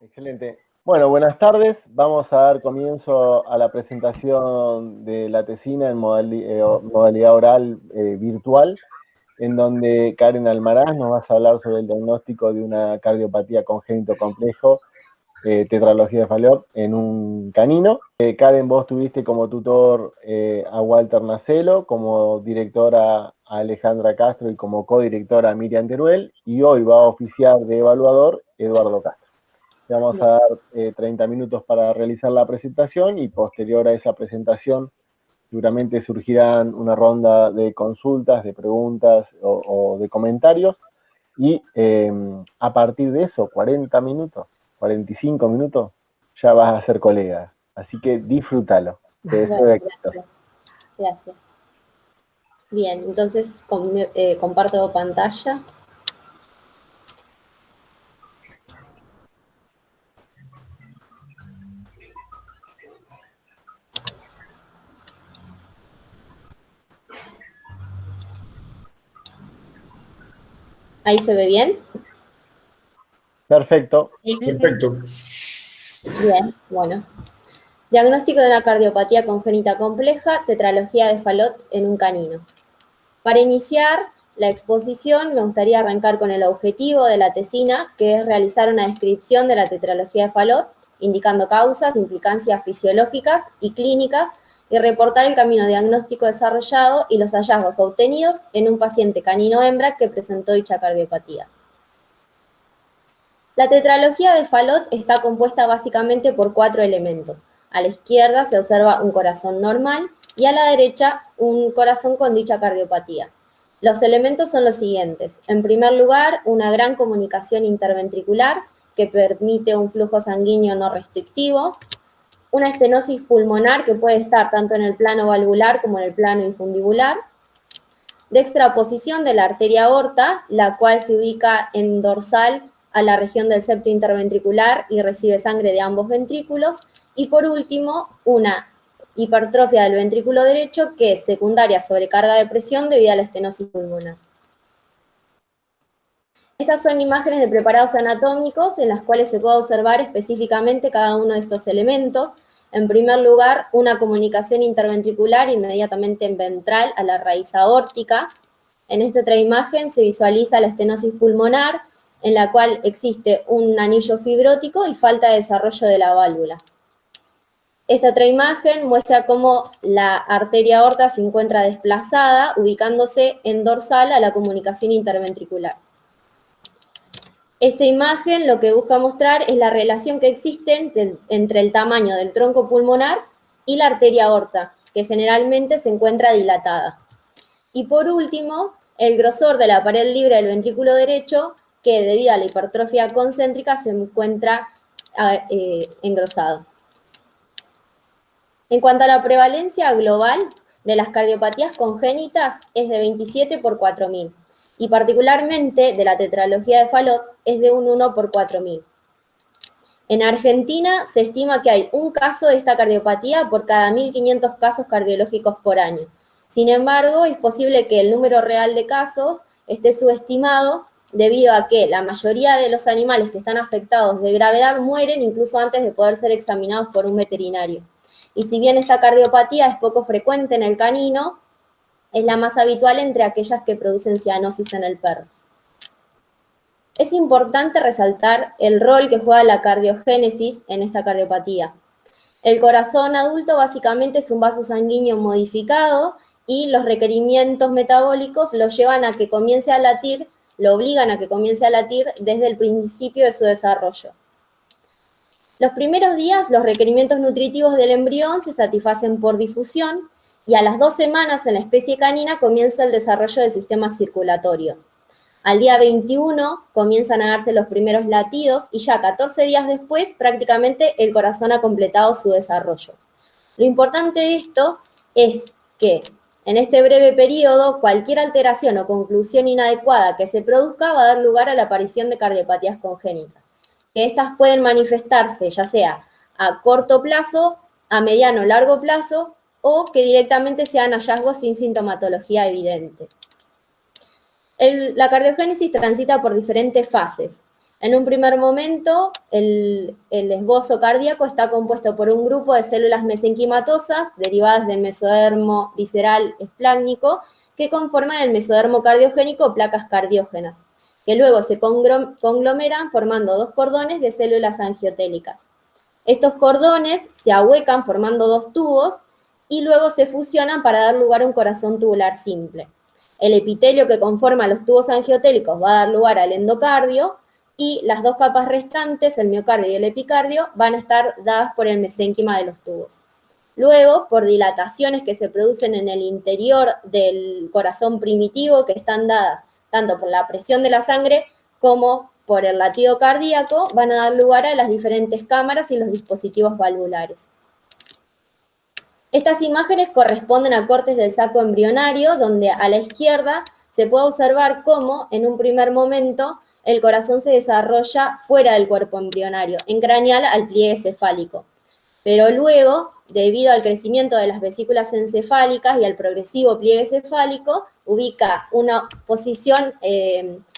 Excelente. Bueno, buenas tardes. Vamos a dar comienzo a la presentación de la tesina en modalidad oral virtual, en donde Karen Almaraz nos va a hablar sobre el diagnóstico de una cardiopatía congénito complejo, tetralogía de Fallot, en un canino. Karen, vos tuviste como tutor a Walter Nacelo, como directora a Alejandra Castro y como codirectora a Miriam Teruel, y hoy va a oficiar de evaluador Eduardo Castro. Le vamos a dar 30 minutos para realizar la presentación y posterior a esa presentación seguramente surgirán una ronda de consultas, de preguntas o de comentarios y a partir de eso, 40 minutos, 45 minutos, ya vas a ser colega. Así que disfrútalo. Te deseo éxito. Gracias. Bien, entonces comparto pantalla. ¿Ahí se ve bien? Perfecto. Perfecto. Bien, bueno. Diagnóstico de una cardiopatía congénita compleja, tetralogía de Fallot en un canino. Para iniciar la exposición, me gustaría arrancar con el objetivo de la tesina, que es realizar una descripción de la tetralogía de Fallot, indicando causas, implicancias fisiológicas y clínicas, y reportar el camino diagnóstico desarrollado y los hallazgos obtenidos en un paciente canino hembra que presentó dicha cardiopatía. La tetralogía de Fallot está compuesta básicamente por 4 elementos. A la izquierda se observa un corazón normal y a la derecha un corazón con dicha cardiopatía. Los elementos son los siguientes. En primer lugar, una gran comunicación interventricular que permite un flujo sanguíneo no restrictivo, una estenosis pulmonar que puede estar tanto en el plano valvular como en el plano infundibular, dextraposición de la arteria aorta, la cual se ubica en dorsal a la región del septo interventricular y recibe sangre de ambos ventrículos, y por último, una hipertrofia del ventrículo derecho que es secundaria a sobrecarga de presión debido a la estenosis pulmonar. Estas son imágenes de preparados anatómicos en las cuales se puede observar específicamente cada uno de estos elementos. En primer lugar, una comunicación interventricular inmediatamente ventral a la raíz aórtica. En esta otra imagen se visualiza la estenosis pulmonar, en la cual existe un anillo fibrótico y falta de desarrollo de la válvula. Esta otra imagen muestra cómo la arteria aorta se encuentra desplazada, ubicándose en dorsal a la comunicación interventricular. Esta imagen lo que busca mostrar es la relación que existe entre el tamaño del tronco pulmonar y la arteria aorta, que generalmente se encuentra dilatada. Y por último, el grosor de la pared libre del ventrículo derecho, que debido a la hipertrofia concéntrica se encuentra engrosado. En cuanto a la prevalencia global de las cardiopatías congénitas, es de 27 por 4.000, y particularmente de la tetralogía de Fallot es de un 1 por 4.000. En Argentina se estima que hay un caso de esta cardiopatía por cada 1.500 casos cardiológicos por año. Sin embargo, es posible que el número real de casos esté subestimado debido a que la mayoría de los animales que están afectados de gravedad mueren incluso antes de poder ser examinados por un veterinario. Y si bien esta cardiopatía es poco frecuente en el canino, es la más habitual entre aquellas que producen cianosis en el perro. Es importante resaltar el rol que juega la cardiogénesis en esta cardiopatía. El corazón adulto básicamente es un vaso sanguíneo modificado y los requerimientos metabólicos lo llevan a que comience a latir, lo obligan a que comience a latir desde el principio de su desarrollo. Los primeros días, los requerimientos nutritivos del embrión se satisfacen por difusión y a las 2 semanas en la especie canina comienza el desarrollo del sistema circulatorio. Al día 21 comienzan a darse los primeros latidos y ya 14 días después prácticamente el corazón ha completado su desarrollo. Lo importante de esto es que en este breve periodo cualquier alteración o conclusión inadecuada que se produzca va a dar lugar a la aparición de cardiopatías congénitas, que estas pueden manifestarse ya sea a corto plazo, a mediano o largo plazo o que directamente sean hallazgos sin sintomatología evidente. La cardiogénesis transita por diferentes fases. En un primer momento, el esbozo cardíaco está compuesto por un grupo de células mesenquimatosas derivadas del mesodermo visceral esplácnico que conforman el mesodermo cardiogénico o placas cardiógenas, que luego se conglomeran formando dos cordones de células angiotélicas. Estos cordones se ahuecan formando dos tubos y luego se fusionan para dar lugar a un corazón tubular simple. El epitelio que conforma los tubos angiotélicos va a dar lugar al endocardio y las dos capas restantes, el miocardio y el epicardio, van a estar dadas por el mesénquima de los tubos. Luego, por dilataciones que se producen en el interior del corazón primitivo, que están dadas tanto por la presión de la sangre como por el latido cardíaco, van a dar lugar a las diferentes cámaras y los dispositivos valvulares. Estas imágenes corresponden a cortes del saco embrionario, donde a la izquierda se puede observar cómo, en un primer momento, el corazón se desarrolla fuera del cuerpo embrionario, en craneal al pliegue cefálico. Pero luego, debido al crecimiento de las vesículas encefálicas y al progresivo pliegue cefálico, ubica una posición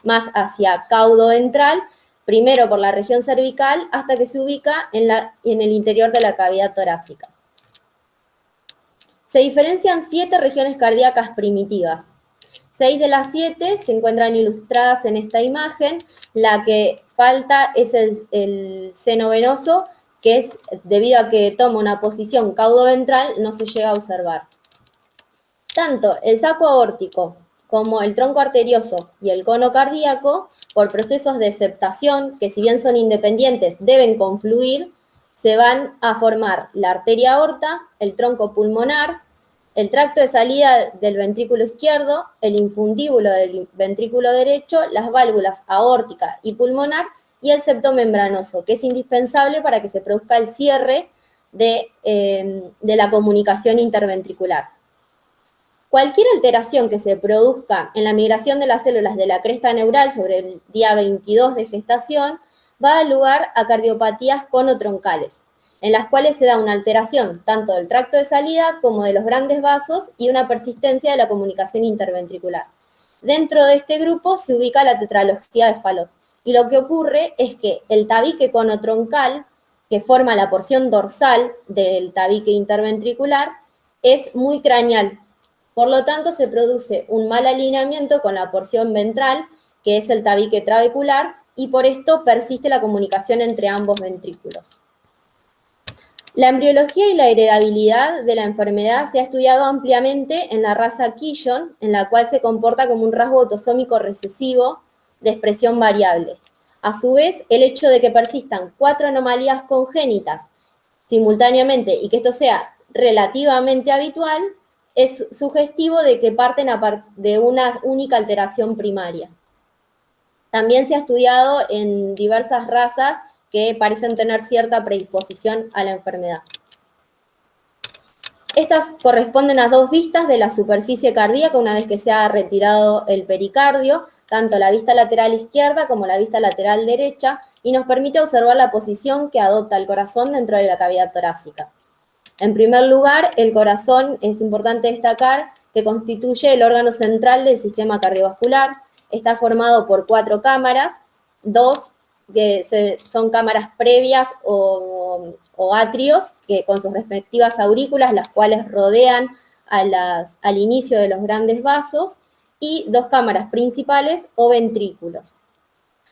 más hacia caudo ventral, primero por la región cervical, hasta que se ubica en el interior de la cavidad torácica. Se diferencian 7 regiones cardíacas primitivas. 6 de las 7 se encuentran ilustradas en esta imagen. La que falta es el seno venoso, que es debido a que toma una posición caudo-ventral, no se llega a observar. Tanto el saco aórtico como el tronco arterioso y el cono cardíaco, por procesos de septación, que si bien son independientes, deben confluir, se van a formar la arteria aorta, el tronco pulmonar, el tracto de salida del ventrículo izquierdo, el infundíbulo del ventrículo derecho, las válvulas aórtica y pulmonar y el septo membranoso, que es indispensable para que se produzca el cierre de la comunicación interventricular. Cualquier alteración que se produzca en la migración de las células de la cresta neural sobre el día 22 de gestación va a dar lugar a cardiopatías conotroncales, en las cuales se da una alteración tanto del tracto de salida como de los grandes vasos y una persistencia de la comunicación interventricular. Dentro de este grupo se ubica la tetralogía de Fallot, y lo que ocurre es que el tabique conotroncal, que forma la porción dorsal del tabique interventricular, es muy craneal. Por lo tanto, se produce un mal alineamiento con la porción ventral, que es el tabique trabecular, y por esto persiste la comunicación entre ambos ventrículos. La embriología y la heredabilidad de la enfermedad se ha estudiado ampliamente en la raza Quillon, en la cual se comporta como un rasgo autosómico recesivo de expresión variable. A su vez, el hecho de que persistan 4 anomalías congénitas simultáneamente y que esto sea relativamente habitual, es sugestivo de que parten de una única alteración primaria. También se ha estudiado en diversas razas que parecen tener cierta predisposición a la enfermedad. Estas corresponden a 2 vistas de la superficie cardíaca una vez que se ha retirado el pericardio, tanto la vista lateral izquierda como la vista lateral derecha, y nos permite observar la posición que adopta el corazón dentro de la cavidad torácica. En primer lugar, el corazón, es importante destacar que constituye el órgano central del sistema cardiovascular. Está formado por 4 cámaras, 2 que son cámaras previas o atrios, que con sus respectivas aurículas, las cuales rodean al inicio de los grandes vasos, y 2 cámaras principales o ventrículos.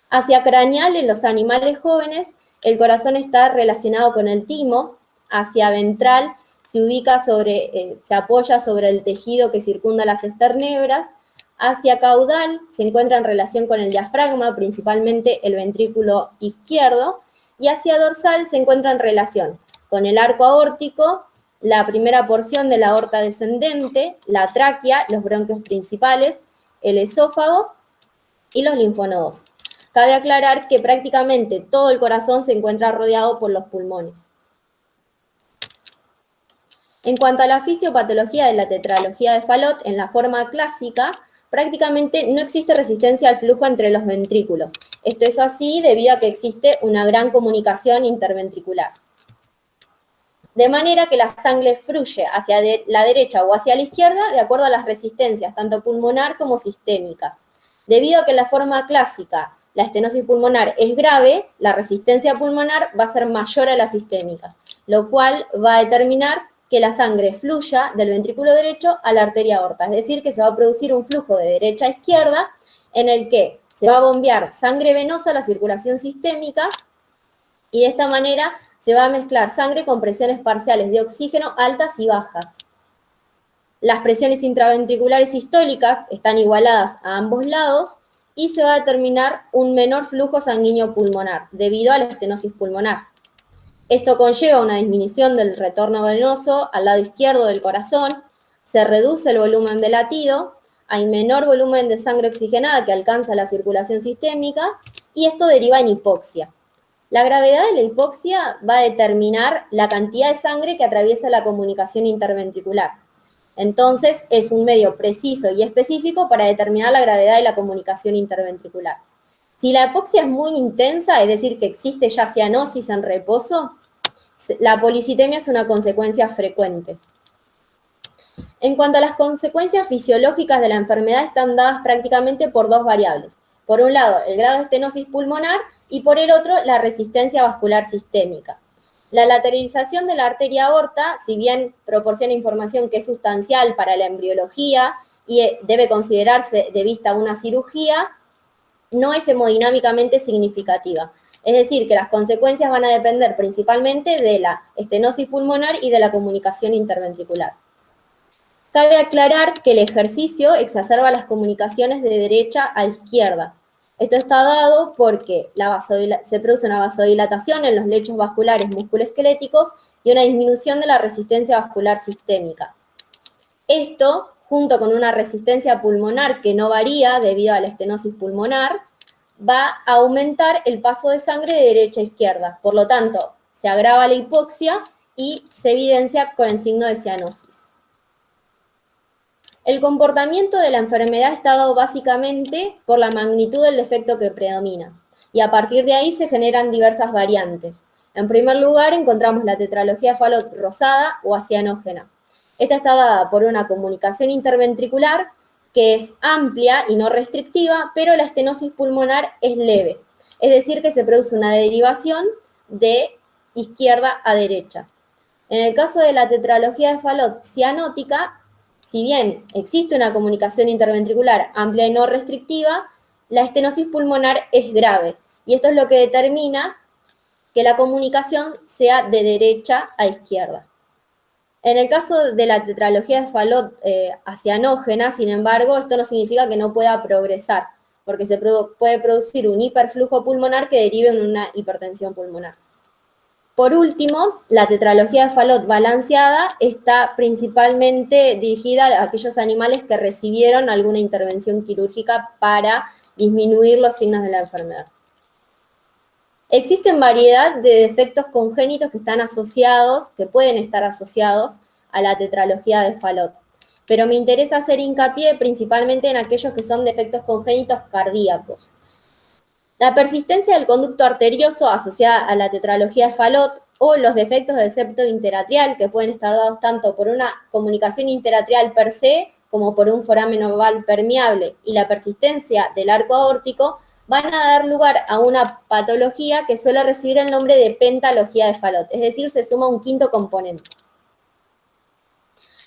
Hacia craneal, en los animales jóvenes, el corazón está relacionado con el timo. Hacia ventral se apoya sobre el tejido que circunda las esternebras. Hacia caudal se encuentra en relación con el diafragma, principalmente el ventrículo izquierdo, y hacia dorsal se encuentra en relación con el arco aórtico, la primera porción de la aorta descendente, la tráquea, los bronquios principales, el esófago y los linfonodos. Cabe aclarar que prácticamente todo el corazón se encuentra rodeado por los pulmones. En cuanto a la fisiopatología de la tetralogía de Fallot, en la forma clásica, prácticamente no existe resistencia al flujo entre los ventrículos. Esto es así debido a que existe una gran comunicación interventricular. De manera que la sangre fluye hacia la derecha o hacia la izquierda de acuerdo a las resistencias, tanto pulmonar como sistémica. Debido a que en la forma clásica la estenosis pulmonar es grave, la resistencia pulmonar va a ser mayor a la sistémica, lo cual va a determinar que la sangre fluya del ventrículo derecho a la arteria aorta, es decir, que se va a producir un flujo de derecha a izquierda en el que se va a bombear sangre venosa a la circulación sistémica y de esta manera se va a mezclar sangre con presiones parciales de oxígeno altas y bajas. Las presiones intraventriculares sistólicas están igualadas a ambos lados y se va a determinar un menor flujo sanguíneo pulmonar debido a la estenosis pulmonar. Esto conlleva una disminución del retorno venoso al lado izquierdo del corazón, se reduce el volumen de latido, hay menor volumen de sangre oxigenada que alcanza la circulación sistémica y esto deriva en hipoxia. La gravedad de la hipoxia va a determinar la cantidad de sangre que atraviesa la comunicación interventricular. Entonces, es un medio preciso y específico para determinar la gravedad de la comunicación interventricular. Si la hipoxia es muy intensa, es decir, que existe ya cianosis en reposo, la policitemia es una consecuencia frecuente. En cuanto a las consecuencias fisiológicas de la enfermedad, están dadas prácticamente por dos variables. Por un lado, el grado de estenosis pulmonar y por el otro, la resistencia vascular sistémica. La lateralización de la arteria aorta, si bien proporciona información que es sustancial para la embriología y debe considerarse de vista a una cirugía, no es hemodinámicamente significativa. Es decir, que las consecuencias van a depender principalmente de la estenosis pulmonar y de la comunicación interventricular. Cabe aclarar que el ejercicio exacerba las comunicaciones de derecha a izquierda. Esto está dado porque se produce una vasodilatación en los lechos vasculares musculoesqueléticos y una disminución de la resistencia vascular sistémica. Esto, junto con una resistencia pulmonar que no varía debido a la estenosis pulmonar, va a aumentar el paso de sangre de derecha a izquierda. Por lo tanto, se agrava la hipoxia y se evidencia con el signo de cianosis. El comportamiento de la enfermedad está dado básicamente por la magnitud del defecto que predomina, y a partir de ahí se generan diversas variantes. En primer lugar, encontramos la tetralogía de Fallot rosada o cianógena. Esta está dada por una comunicación interventricular que es amplia y no restrictiva, pero la estenosis pulmonar es leve, es decir, que se produce una derivación de izquierda a derecha. En el caso de la tetralogía de Fallot cianótica, si bien existe una comunicación interventricular amplia y no restrictiva, la estenosis pulmonar es grave y esto es lo que determina que la comunicación sea de derecha a izquierda. En el caso de la tetralogía de Fallot cianógena, sin embargo, esto no significa que no pueda progresar, porque se puede producir un hiperflujo pulmonar que derive en una hipertensión pulmonar. Por último, la tetralogía de Fallot balanceada está principalmente dirigida a aquellos animales que recibieron alguna intervención quirúrgica para disminuir los signos de la enfermedad. Existen variedad de defectos congénitos que pueden estar asociados a la tetralogía de Fallot, pero me interesa hacer hincapié principalmente en aquellos que son defectos congénitos cardíacos. La persistencia del conducto arterioso asociada a la tetralogía de Fallot o los defectos del septo interatrial, que pueden estar dados tanto por una comunicación interatrial per se como por un foramen oval permeable, y la persistencia del arco aórtico, van a dar lugar a una patología que suele recibir el nombre de pentalogía de Fallot, es decir, se suma un quinto componente.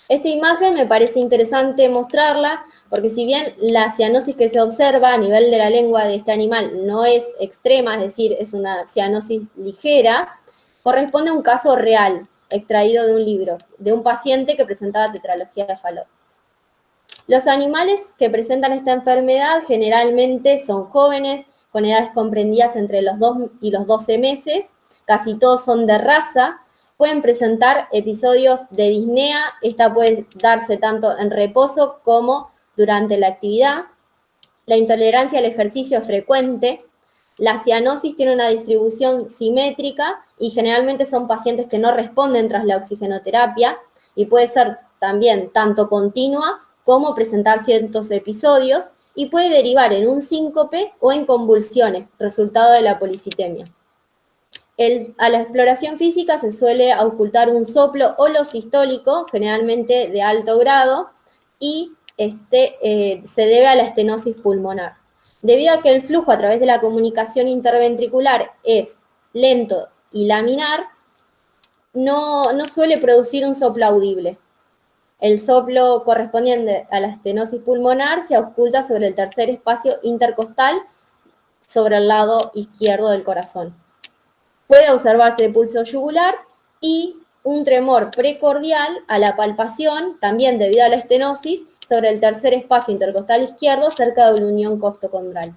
Esta imagen me parece interesante mostrarla, porque si bien la cianosis que se observa a nivel de la lengua de este animal no es extrema, es decir, es una cianosis ligera, corresponde a un caso real, extraído de un libro, de un paciente que presentaba tetralogía de Fallot. Los animales que presentan esta enfermedad generalmente son jóvenes, con edades comprendidas entre los 2 y los 12 meses, casi todos son de raza, pueden presentar episodios de disnea, esta puede darse tanto en reposo como durante la actividad. La intolerancia al ejercicio es frecuente. La cianosis tiene una distribución simétrica y generalmente son pacientes que no responden tras la oxigenoterapia y puede ser también tanto continua como presentar ciertos episodios y puede derivar en un síncope o en convulsiones, resultado de la policitemia. A la exploración física se suele ocultar un soplo holosistólico, generalmente de alto grado, y se debe a la estenosis pulmonar. Debido a que el flujo a través de la comunicación interventricular es lento y laminar, no suele producir un soplo audible. El soplo correspondiente a la estenosis pulmonar se ausculta sobre el tercer espacio intercostal sobre el lado izquierdo del corazón. Puede observarse pulso yugular y un tremor precordial a la palpación, también debido a la estenosis, sobre el tercer espacio intercostal izquierdo cerca de la unión costocondral.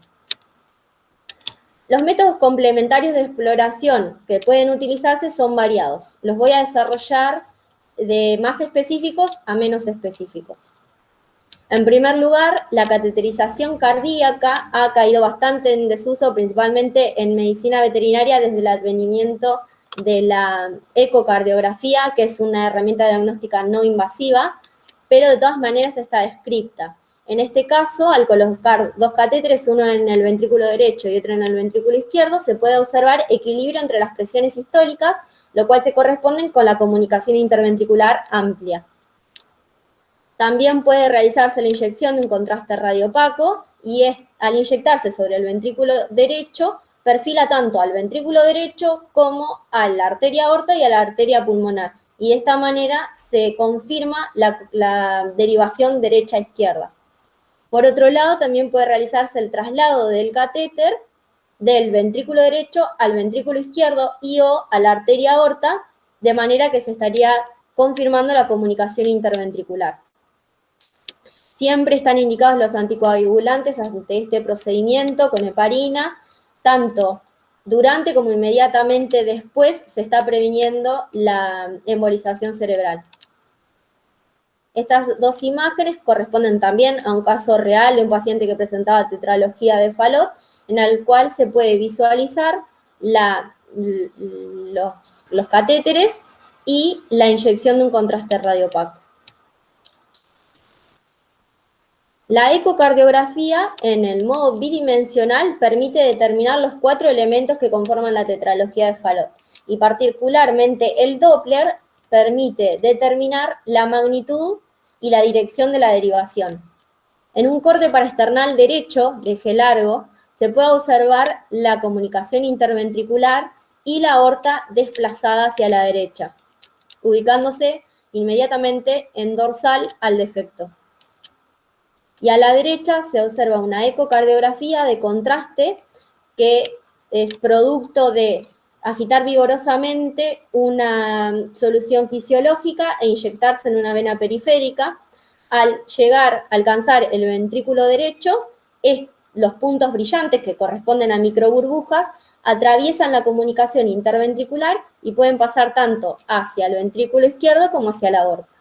Los métodos complementarios de exploración que pueden utilizarse son variados. Los voy a desarrollar de más específicos a menos específicos. En primer lugar, la cateterización cardíaca ha caído bastante en desuso, principalmente en medicina veterinaria, desde el advenimiento de la ecocardiografía, que es una herramienta diagnóstica no invasiva, pero de todas maneras está descripta. En este caso, al colocar dos catéteres, uno en el ventrículo derecho y otro en el ventrículo izquierdo, se puede observar equilibrio entre las presiones sistólicas, lo cual se corresponde con la comunicación interventricular amplia. También puede realizarse la inyección de un contraste radiopaco y al inyectarse sobre el ventrículo derecho, perfila tanto al ventrículo derecho como a la arteria aorta y a la arteria pulmonar. Y de esta manera se confirma la derivación derecha-izquierda. Por otro lado, también puede realizarse el traslado del catéter del ventrículo derecho al ventrículo izquierdo y o a la arteria aorta, de manera que se estaría confirmando la comunicación interventricular. Siempre están indicados los anticoagulantes ante este procedimiento con heparina, tanto durante como inmediatamente después se está previniendo la embolización cerebral. Estas dos imágenes corresponden también a un caso real de un paciente que presentaba tetralogía de Fallot, en el cual se puede visualizar los catéteres y la inyección de un contraste radiopaco. La ecocardiografía en el modo bidimensional permite determinar los 4 elementos que conforman la tetralogía de Fallot y particularmente el Doppler permite determinar la magnitud y la dirección de la derivación. En un corte parasternal derecho de eje largo se puede observar la comunicación interventricular y la aorta desplazada hacia la derecha, ubicándose inmediatamente en dorsal al defecto. Y a la derecha se observa una ecocardiografía de contraste que es producto de agitar vigorosamente una solución fisiológica e inyectarse en una vena periférica. Al alcanzar el ventrículo derecho, los puntos brillantes que corresponden a microburbujas atraviesan la comunicación interventricular y pueden pasar tanto hacia el ventrículo izquierdo como hacia la aorta.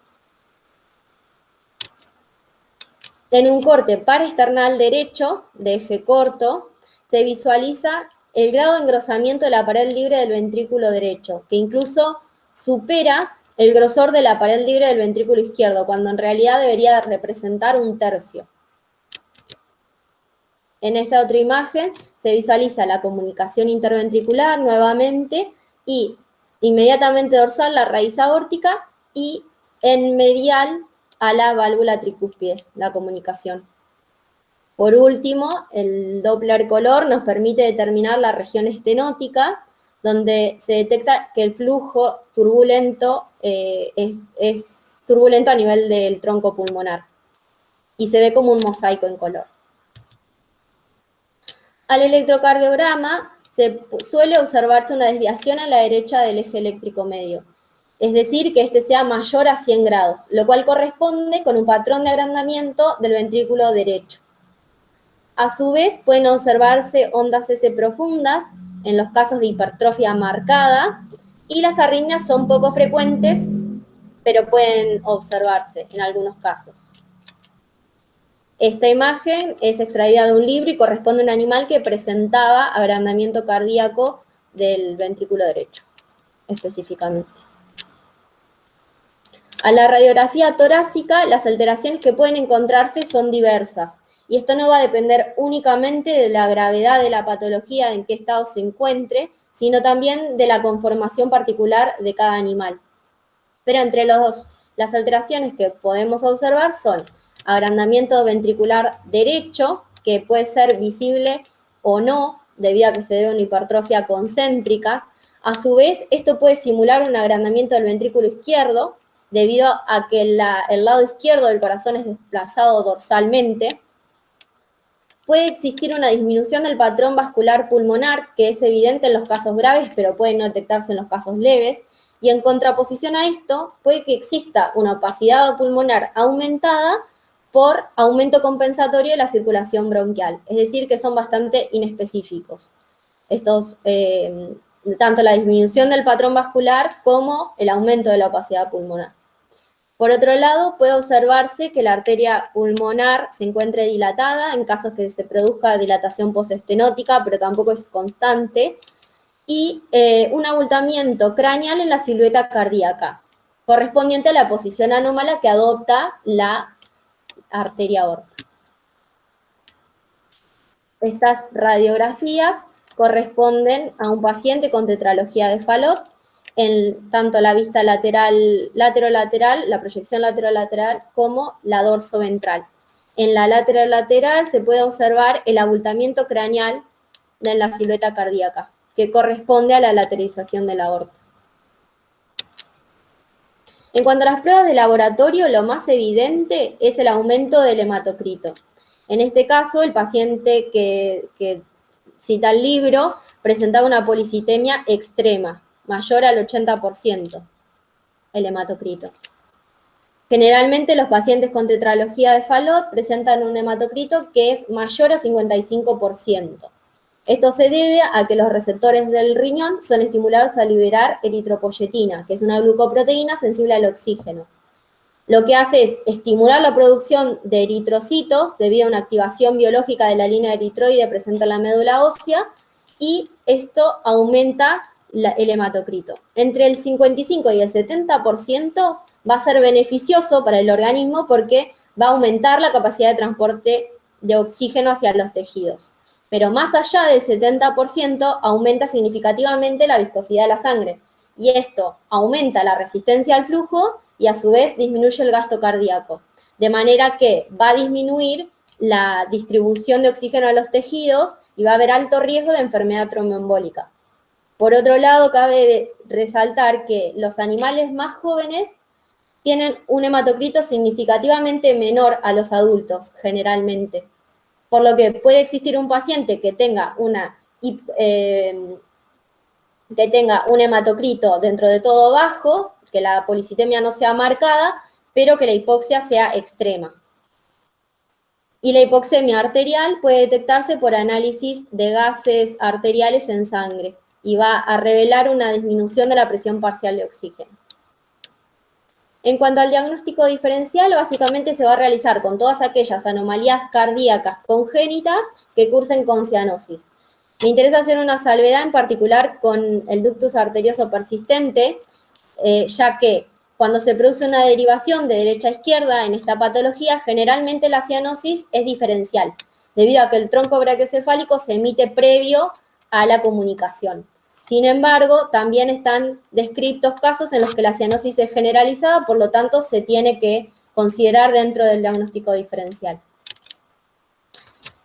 En un corte paraesternal derecho, de eje corto, se visualiza el grado de engrosamiento de la pared libre del ventrículo derecho, que incluso supera el grosor de la pared libre del ventrículo izquierdo, cuando en realidad debería representar 1/3. En esta otra imagen se visualiza la comunicación interventricular nuevamente y inmediatamente dorsal la raíz aórtica y en medial a la válvula tricúspide, la comunicación. Por último, el Doppler color nos permite determinar la región estenótica, donde se detecta que el flujo turbulento es turbulento a nivel del tronco pulmonar y se ve como un mosaico en color. Al electrocardiograma se suele observarse una desviación a la derecha del eje eléctrico medio, es decir, que este sea mayor a 100 grados, lo cual corresponde con un patrón de agrandamiento del ventrículo derecho. A su vez, pueden observarse ondas S profundas en los casos de hipertrofia marcada y las arritmias son poco frecuentes, pero pueden observarse en algunos casos. Esta imagen es extraída de un libro y corresponde a un animal que presentaba agrandamiento cardíaco del ventrículo derecho, específicamente. A la radiografía torácica, las alteraciones que pueden encontrarse son diversas, y esto no va a depender únicamente de la gravedad de la patología, en qué estado se encuentre, sino también de la conformación particular de cada animal. Pero entre las alteraciones que podemos observar son agrandamiento ventricular derecho, que puede ser visible o no, debido a que se debe a una hipertrofia concéntrica. A su vez, esto puede simular un agrandamiento del ventrículo izquierdo, debido a que el lado izquierdo del corazón es desplazado dorsalmente. Puede existir una disminución del patrón vascular pulmonar, que es evidente en los casos graves, pero puede no detectarse en los casos leves. Y en contraposición a esto, puede que exista una opacidad pulmonar aumentada por aumento compensatorio de la circulación bronquial. Es decir, que son bastante inespecíficos. Tanto la disminución del patrón vascular como el aumento de la opacidad pulmonar. Por otro lado, puede observarse que la arteria pulmonar se encuentre dilatada en casos que se produzca dilatación postestenótica, pero tampoco es constante, y un abultamiento craneal en la silueta cardíaca, correspondiente a la posición anómala que adopta la arteria aorta. Estas radiografías corresponden a un paciente con tetralogía de Fallot, en tanto la vista laterolateral, la proyección laterolateral, como la dorsoventral. En la laterolateral se puede observar el abultamiento craneal de la silueta cardíaca, que corresponde a la lateralización de la aorta. En cuanto a las pruebas de laboratorio, lo más evidente es el aumento del hematocrito. En este caso, el paciente que cita el libro presentaba una policitemia extrema, mayor al 80%, el hematocrito. Generalmente los pacientes con tetralogía de Fallot presentan un hematocrito que es mayor a 55%. Esto se debe a que los receptores del riñón son estimulados a liberar eritropoyetina, que es una glucoproteína sensible al oxígeno. Lo que hace es estimular la producción de eritrocitos debido a una activación biológica de la línea eritroide presente en la médula ósea, y esto aumenta el hematocrito. Entre el 55 y el 70% va a ser beneficioso para el organismo porque va a aumentar la capacidad de transporte de oxígeno hacia los tejidos. Pero más allá del 70% aumenta significativamente la viscosidad de la sangre, y esto aumenta la resistencia al flujo y a su vez disminuye el gasto cardíaco, de manera que va a disminuir la distribución de oxígeno a los tejidos y va a haber alto riesgo de enfermedad tromboembólica. Por otro lado, cabe resaltar que los animales más jóvenes tienen un hematocrito significativamente menor a los adultos, generalmente. Por lo que puede existir un paciente que tenga un hematocrito dentro de todo bajo, que la policitemia no sea marcada, pero que la hipoxia sea extrema. Y la hipoxemia arterial puede detectarse por análisis de gases arteriales en sangre y va a revelar una disminución de la presión parcial de oxígeno. En cuanto al diagnóstico diferencial, básicamente se va a realizar con todas aquellas anomalías cardíacas congénitas que cursen con cianosis. Me interesa hacer una salvedad en particular con el ductus arterioso persistente, ya que cuando se produce una derivación de derecha a izquierda en esta patología, generalmente la cianosis es diferencial, debido a que el tronco brachiocefálico se emite previo a la comunicación. Sin embargo, también están descritos casos en los que la cianosis es generalizada, por lo tanto, se tiene que considerar dentro del diagnóstico diferencial.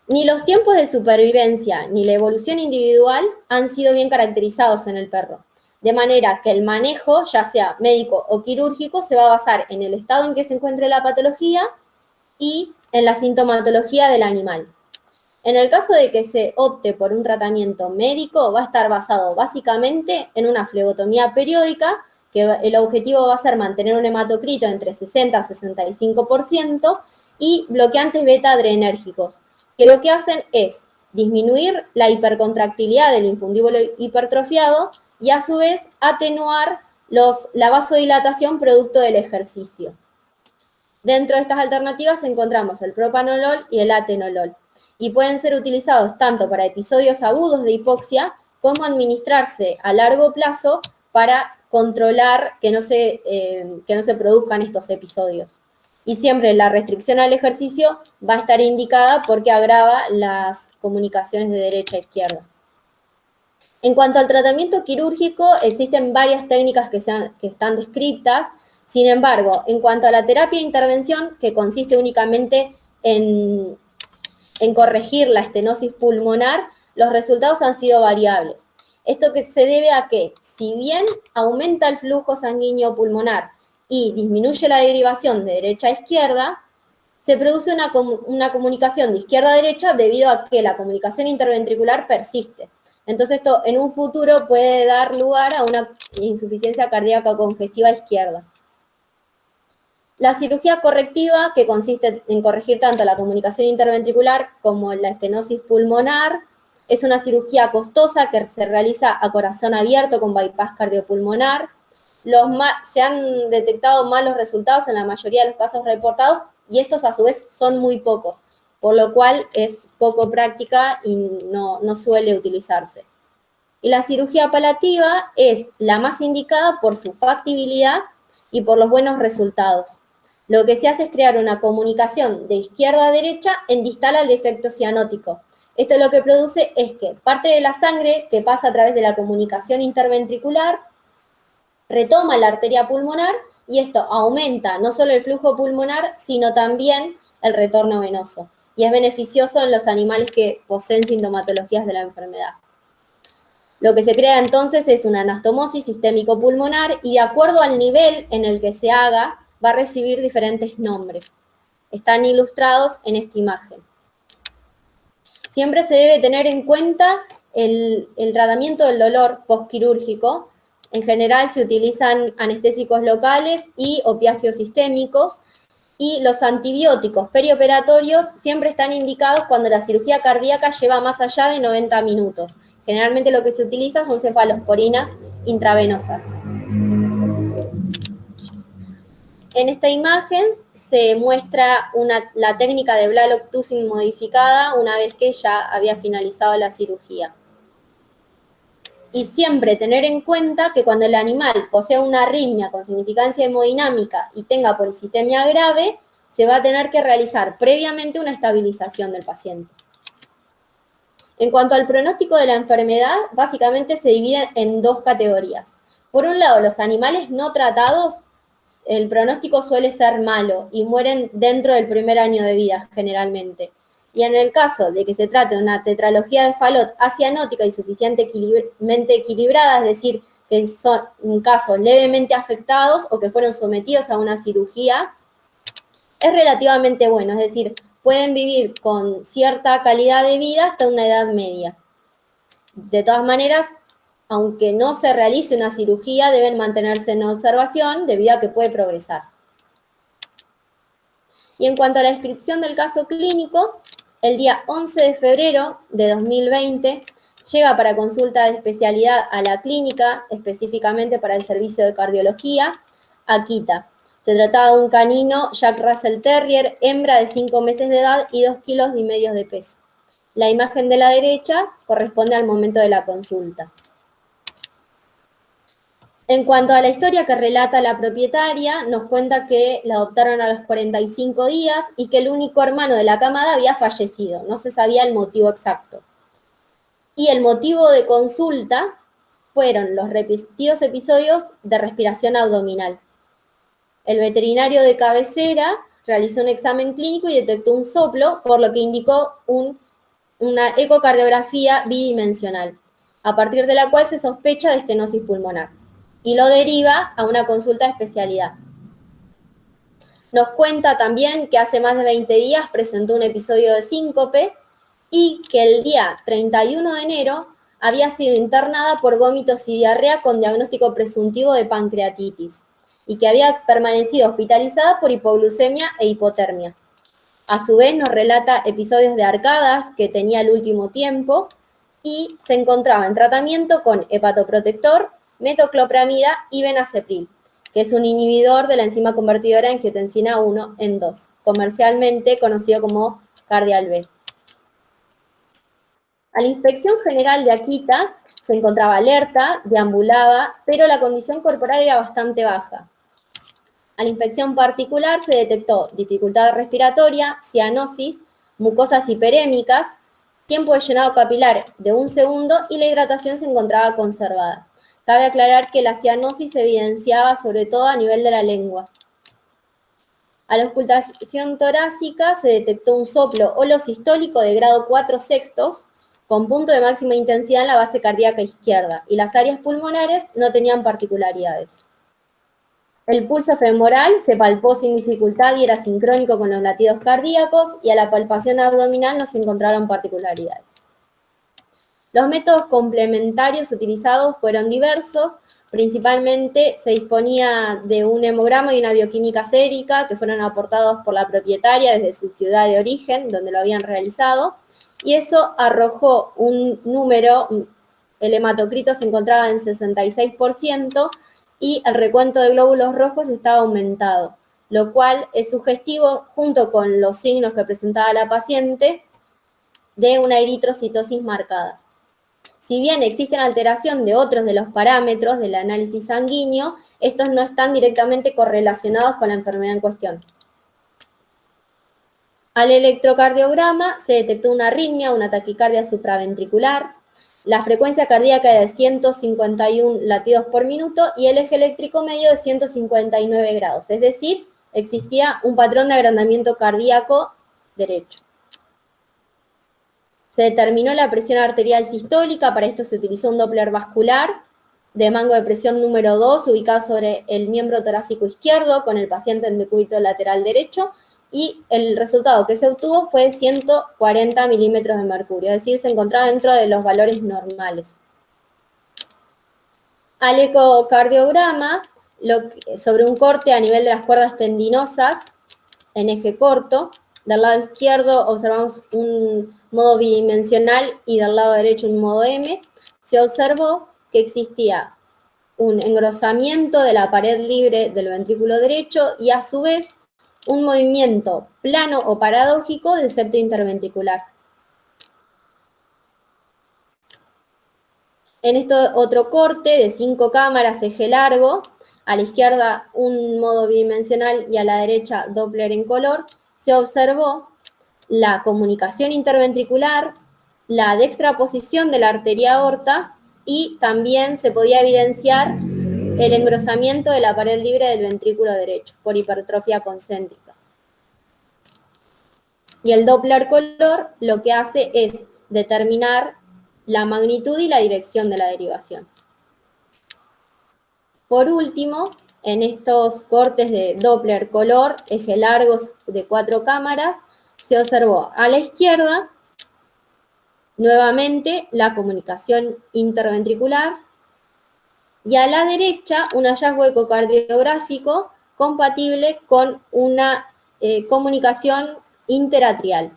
Ni los tiempos de supervivencia ni la evolución individual han sido bien caracterizados en el perro, de manera que el manejo, ya sea médico o quirúrgico, se va a basar en el estado en que se encuentre la patología y en la sintomatología del animal. En el caso de que se opte por un tratamiento médico, va a estar basado básicamente en una flebotomía periódica, que el objetivo va a ser mantener un hematocrito entre 60 y 65%, y bloqueantes beta-adrenérgicos, que lo que hacen es disminuir la hipercontractilidad del infundíbulo hipertrofiado y a su vez atenuar la vasodilatación producto del ejercicio. Dentro de estas alternativas encontramos el propanolol y el atenolol, y pueden ser utilizados tanto para episodios agudos de hipoxia como administrarse a largo plazo para controlar que no se produzcan estos episodios. Y siempre la restricción al ejercicio va a estar indicada porque agrava las comunicaciones de derecha a izquierda. En cuanto al tratamiento quirúrgico, existen varias técnicas que están descritas. Sin embargo, en cuanto a la terapia de intervención, que consiste únicamente en en corregir la estenosis pulmonar, los resultados han sido variables. Esto que se debe a que, si bien aumenta el flujo sanguíneo pulmonar y disminuye la derivación de derecha a izquierda, se produce una comunicación de izquierda a derecha debido a que la comunicación interventricular persiste. Entonces esto en un futuro puede dar lugar a una insuficiencia cardíaca congestiva izquierda. La cirugía correctiva, que consiste en corregir tanto la comunicación interventricular como la estenosis pulmonar, es una cirugía costosa que se realiza a corazón abierto con bypass cardiopulmonar. Se han detectado malos resultados en la mayoría de los casos reportados y estos a su vez son muy pocos, por lo cual es poco práctica y no suele utilizarse. Y la cirugía paliativa es la más indicada por su factibilidad y por los buenos resultados. Lo que se hace es crear una comunicación de izquierda a derecha en distal al defecto cianótico. Esto lo que produce es que parte de la sangre que pasa a través de la comunicación interventricular retoma la arteria pulmonar y esto aumenta no solo el flujo pulmonar, sino también el retorno venoso. Y es beneficioso en los animales que poseen sintomatologías de la enfermedad. Lo que se crea entonces es una anastomosis sistémico-pulmonar y de acuerdo al nivel en el que se haga, va a recibir diferentes nombres. Están ilustrados en esta imagen. Siempre se debe tener en cuenta el tratamiento del dolor postquirúrgico. En general se utilizan anestésicos locales y opiáceos sistémicos, y los antibióticos perioperatorios siempre están indicados cuando la cirugía cardíaca lleva más allá de 90 minutos. Generalmente lo que se utiliza son cefalosporinas intravenosas. En esta imagen se muestra la técnica de Blalock-Taussig modificada una vez que ya había finalizado la cirugía. Y siempre tener en cuenta que cuando el animal posea una arritmia con significancia hemodinámica y tenga policitemia grave, se va a tener que realizar previamente una estabilización del paciente. En cuanto al pronóstico de la enfermedad, básicamente se divide en dos categorías. Por un lado, los animales no tratados, el pronóstico suele ser malo y mueren dentro del primer año de vida generalmente. Y en el caso de que se trate de una tetralogía de Fallot acianótica y suficientemente equilibrada, es decir, que son casos levemente afectados o que fueron sometidos a una cirugía, es relativamente bueno, es decir, pueden vivir con cierta calidad de vida hasta una edad media. De todas maneras, aunque no se realice una cirugía, deben mantenerse en observación debido a que puede progresar. Y en cuanto a la descripción del caso clínico, el día 11 de febrero de 2020 llega para consulta de especialidad a la clínica, específicamente para el servicio de cardiología, Akita. Se trataba de un canino Jack Russell Terrier, hembra de 5 meses de edad y 2,5 kilos de peso. La imagen de la derecha corresponde al momento de la consulta. En cuanto a la historia que relata la propietaria, nos cuenta que la adoptaron a los 45 días y que el único hermano de la camada había fallecido. No se sabía el motivo exacto. Y el motivo de consulta fueron los repetidos episodios de respiración abdominal. El veterinario de cabecera realizó un examen clínico y detectó un soplo, por lo que indicó una ecocardiografía bidimensional, a partir de la cual se sospecha de estenosis pulmonar, y lo deriva a una consulta de especialidad. Nos cuenta también que hace más de 20 días presentó un episodio de síncope y que el día 31 de enero había sido internada por vómitos y diarrea con diagnóstico presuntivo de pancreatitis y que había permanecido hospitalizada por hipoglucemia e hipotermia. A su vez nos relata episodios de arcadas que tenía al último tiempo y se encontraba en tratamiento con hepatoprotector, metoclopramida y benacepril, que es un inhibidor de la enzima convertidora de angiotensina 1 en 2, comercialmente conocido como Cardial B. A la inspección general de Akita se encontraba alerta, deambulaba, pero la condición corporal era bastante baja. A la inspección particular se detectó dificultad respiratoria, cianosis, mucosas hiperémicas, tiempo de llenado capilar de 1 segundo y la hidratación se encontraba conservada. Cabe aclarar que la cianosis se evidenciaba sobre todo a nivel de la lengua. A la auscultación torácica se detectó un soplo holosistólico de grado 4/6 con punto de máxima intensidad en la base cardíaca izquierda, y las áreas pulmonares no tenían particularidades. El pulso femoral se palpó sin dificultad y era sincrónico con los latidos cardíacos, y a la palpación abdominal no se encontraron particularidades. Los métodos complementarios utilizados fueron diversos. Principalmente se disponía de un hemograma y una bioquímica sérica que fueron aportados por la propietaria desde su ciudad de origen, donde lo habían realizado, y eso arrojó un número. El hematocrito se encontraba en 66% y el recuento de glóbulos rojos estaba aumentado, lo cual es sugestivo, junto con los signos que presentaba la paciente, de una eritrocitosis marcada. Si bien existen alteración de otros de los parámetros del análisis sanguíneo, estos no están directamente correlacionados con la enfermedad en cuestión. Al electrocardiograma se detectó una arritmia, una taquicardia supraventricular, la frecuencia cardíaca de 151 latidos por minuto y el eje eléctrico medio de 159 grados, es decir, existía un patrón de agrandamiento cardíaco derecho. Se determinó la presión arterial sistólica. Para esto se utilizó un Doppler vascular de mango de presión número 2 ubicado sobre el miembro torácico izquierdo con el paciente en decúbito lateral derecho, y el resultado que se obtuvo fue 140 milímetros de mercurio, es decir, se encontraba dentro de los valores normales. Al ecocardiograma, sobre un corte a nivel de las cuerdas tendinosas en eje corto, del lado izquierdo observamos un modo bidimensional y del lado derecho un modo M, se observó que existía un engrosamiento de la pared libre del ventrículo derecho y a su vez un movimiento plano o paradójico del septo interventricular. En este otro corte de 5 cámaras, eje largo, a la izquierda un modo bidimensional y a la derecha Doppler en color, se observó la comunicación interventricular, la dextraposición de la arteria aorta, y también se podía evidenciar el engrosamiento de la pared libre del ventrículo derecho por hipertrofia concéntrica. Y el Doppler color lo que hace es determinar la magnitud y la dirección de la derivación. Por último, en estos cortes de Doppler color, eje largos de 4 cámaras, se observó a la izquierda nuevamente la comunicación interventricular y a la derecha un hallazgo ecocardiográfico compatible con una comunicación interatrial.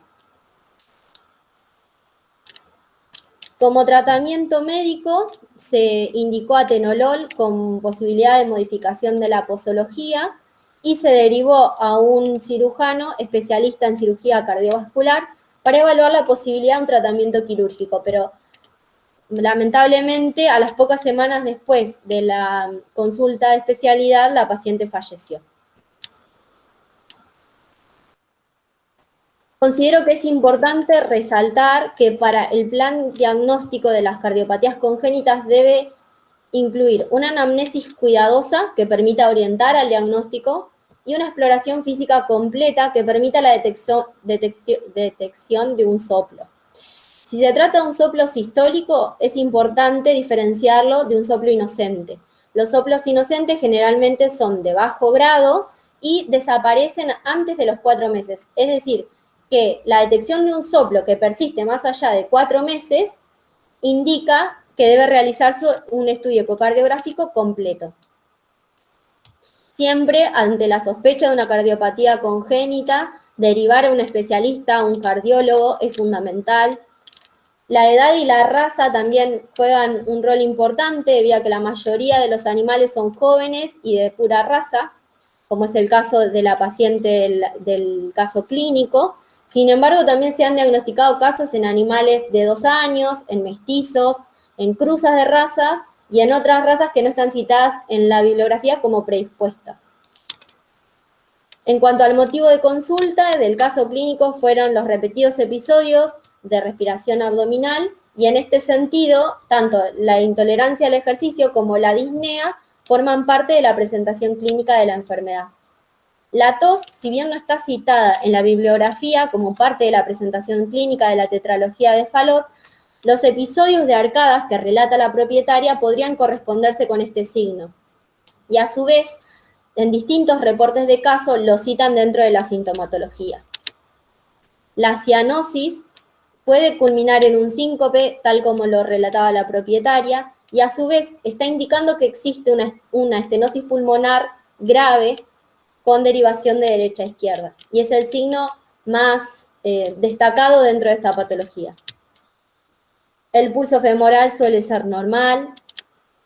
Como tratamiento médico se indicó atenolol con posibilidad de modificación de la posología y se derivó a un cirujano especialista en cirugía cardiovascular para evaluar la posibilidad de un tratamiento quirúrgico, pero lamentablemente a las pocas semanas después de la consulta de especialidad la paciente falleció. Considero que es importante resaltar que para el plan diagnóstico de las cardiopatías congénitas debe incluir una anamnesis cuidadosa que permita orientar al diagnóstico y una exploración física completa que permita la detección de un soplo. Si se trata de un soplo sistólico, es importante diferenciarlo de un soplo inocente. Los soplos inocentes generalmente son de bajo grado y desaparecen antes de los 4 meses, es decir, que la detección de un soplo que persiste más allá de 4 meses indica que debe realizarse un estudio ecocardiográfico completo. Siempre, ante la sospecha de una cardiopatía congénita, derivar a un especialista, a un cardiólogo, es fundamental. La edad y la raza también juegan un rol importante, debido a que la mayoría de los animales son jóvenes y de pura raza, como es el caso de la paciente del caso clínico. Sin embargo, también se han diagnosticado casos en animales de 2 años, en mestizos, en cruzas de razas y en otras razas que no están citadas en la bibliografía como predispuestas. En cuanto al motivo de consulta del caso clínico, fueron los repetidos episodios de respiración abdominal, y en este sentido, tanto la intolerancia al ejercicio como la disnea forman parte de la presentación clínica de la enfermedad. La tos, si bien no está citada en la bibliografía como parte de la presentación clínica de la tetralogía de Fallot, los episodios de arcadas que relata la propietaria podrían corresponderse con este signo. Y a su vez, en distintos reportes de caso lo citan dentro de la sintomatología. La cianosis puede culminar en un síncope, tal como lo relataba la propietaria, y a su vez está indicando que existe una estenosis pulmonar grave con derivación de derecha a izquierda. Y es el signo más destacado dentro de esta patología. El pulso femoral suele ser normal.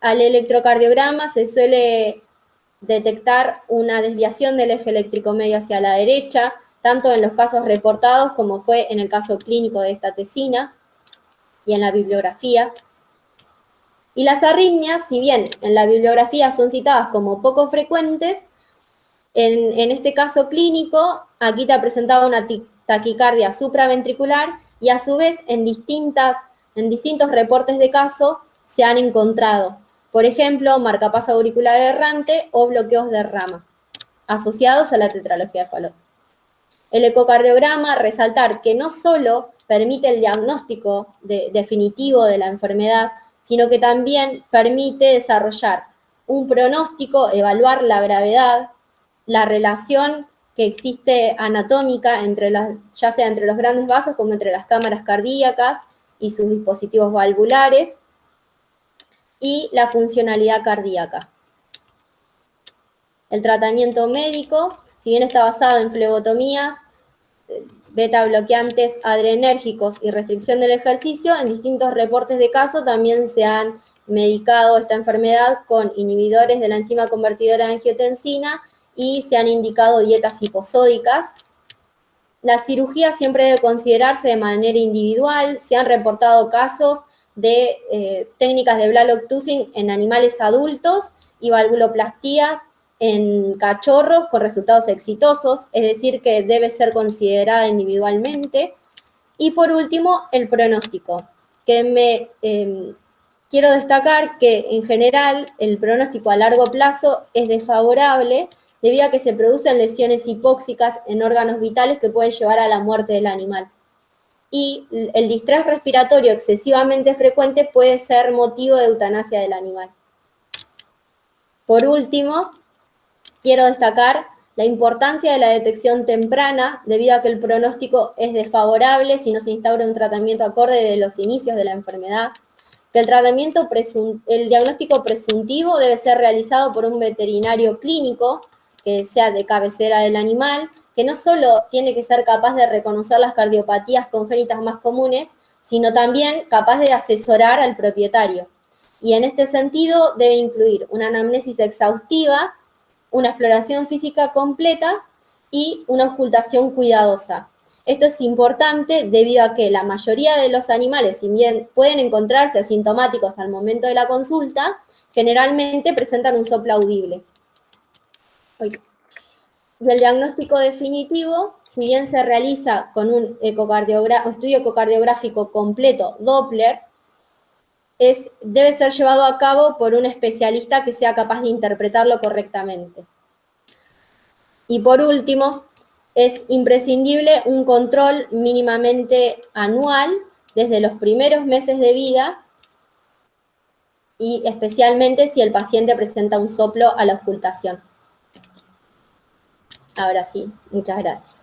Al electrocardiograma se suele detectar una desviación del eje eléctrico medio hacia la derecha, tanto en los casos reportados como fue en el caso clínico de esta tesina y en la bibliografía. Y las arritmias, si bien en la bibliografía son citadas como poco frecuentes, en este caso clínico, aquí te ha presentado una taquicardia supraventricular y a su vez en distintos reportes de caso se han encontrado, por ejemplo, marcapaso auricular errante o bloqueos de rama, asociados a la tetralogía de Fallot. El ecocardiograma, resaltar que no solo permite el diagnóstico definitivo de la enfermedad, sino que también permite desarrollar un pronóstico, evaluar la gravedad, la relación que existe anatómica ya sea entre los grandes vasos como entre las cámaras cardíacas y sus dispositivos valvulares, y la funcionalidad cardíaca. El tratamiento médico, si bien está basado en flebotomías, beta bloqueantes adrenérgicos y restricción del ejercicio, en distintos reportes de caso también se han medicado esta enfermedad con inhibidores de la enzima convertidora de angiotensina y se han indicado dietas hiposódicas. La cirugía siempre debe considerarse de manera individual. Se han reportado casos de técnicas de Blalock-Toothing en animales adultos y valvuloplastías en cachorros con resultados exitosos, es decir, que debe ser considerada individualmente. Y por último, el pronóstico, que quiero destacar que en general el pronóstico a largo plazo es desfavorable debido a que se producen lesiones hipóxicas en órganos vitales que pueden llevar a la muerte del animal. Y el distrés respiratorio excesivamente frecuente puede ser motivo de eutanasia del animal. Por último, quiero destacar la importancia de la detección temprana, debido a que el pronóstico es desfavorable si no se instaura un tratamiento acorde de los inicios de la enfermedad, que el diagnóstico presuntivo debe ser realizado por un veterinario clínico, que sea de cabecera del animal, que no solo tiene que ser capaz de reconocer las cardiopatías congénitas más comunes, sino también capaz de asesorar al propietario. Y en este sentido debe incluir una anamnesis exhaustiva, una exploración física completa y una auscultación cuidadosa. Esto es importante debido a que la mayoría de los animales, si bien pueden encontrarse asintomáticos al momento de la consulta, generalmente presentan un soplo audible. Y el diagnóstico definitivo, si bien se realiza con un estudio ecocardiográfico completo Doppler, debe ser llevado a cabo por un especialista que sea capaz de interpretarlo correctamente. Y por último, es imprescindible un control mínimamente anual desde los primeros meses de vida y especialmente si el paciente presenta un soplo a la auscultación. Ahora sí, muchas gracias.